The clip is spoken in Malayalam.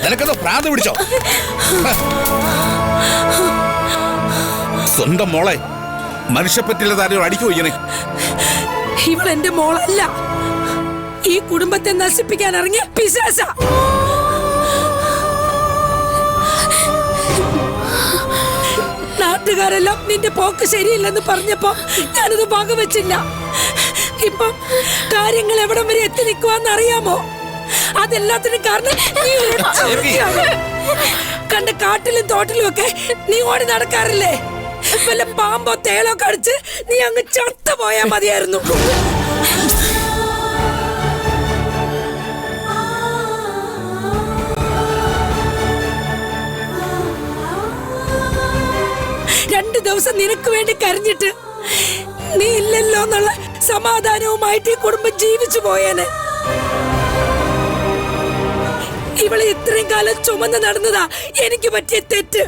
നിനക്കെന്തോ പ്രാന്ത് പിടിച്ചോ? സ്വന്തം മോളെ മനുഷ്യപ്പറ്റില്ലാതെ ആരെയോ അടിക്കോ ഇങ്ങനെ? ഇവൾ എന്റെ മോളല്ല, ഈ കുടുംബത്തെ നശിപ്പിക്കാൻ ഇറങ്ങിയ പിശാച. നാട്ടുകാരെല്ലാം നിന്റെ പോക്ക് ശരിയില്ലെന്ന് പറഞ്ഞപ്പോ ഞാനത് വകവെച്ചില്ല. ഇപ്പം കാര്യങ്ങൾ എവിടം വരെ എത്തി നിൽക്കുവാന്ന് അറിയാമോ? അതെല്ലാത്തിനും കാരണം കണ്ട കാട്ടിലും തോട്ടിലും ഒക്കെ നീ ഓടി നടക്കാറില്ലേ? വല്ല പാമ്പോ തേളോ കടിച്ച് നീ അങ്ങ് ചത്തുപോയാ മതിയായിരുന്നു. രണ്ടു ദിവസം നിനക്ക് വേണ്ടി കരഞ്ഞിട്ട് നീ ഇല്ലല്ലോ എന്നുള്ള സമാധാനവുമായിട്ട് ഈ കുടുംബം ജീവിച്ചു പോയേനെ. ഇവളെ ഇത്രയും കാലം ചുമന്ന് നടന്നതാ എനിക്ക് പറ്റിയ തെറ്റ്.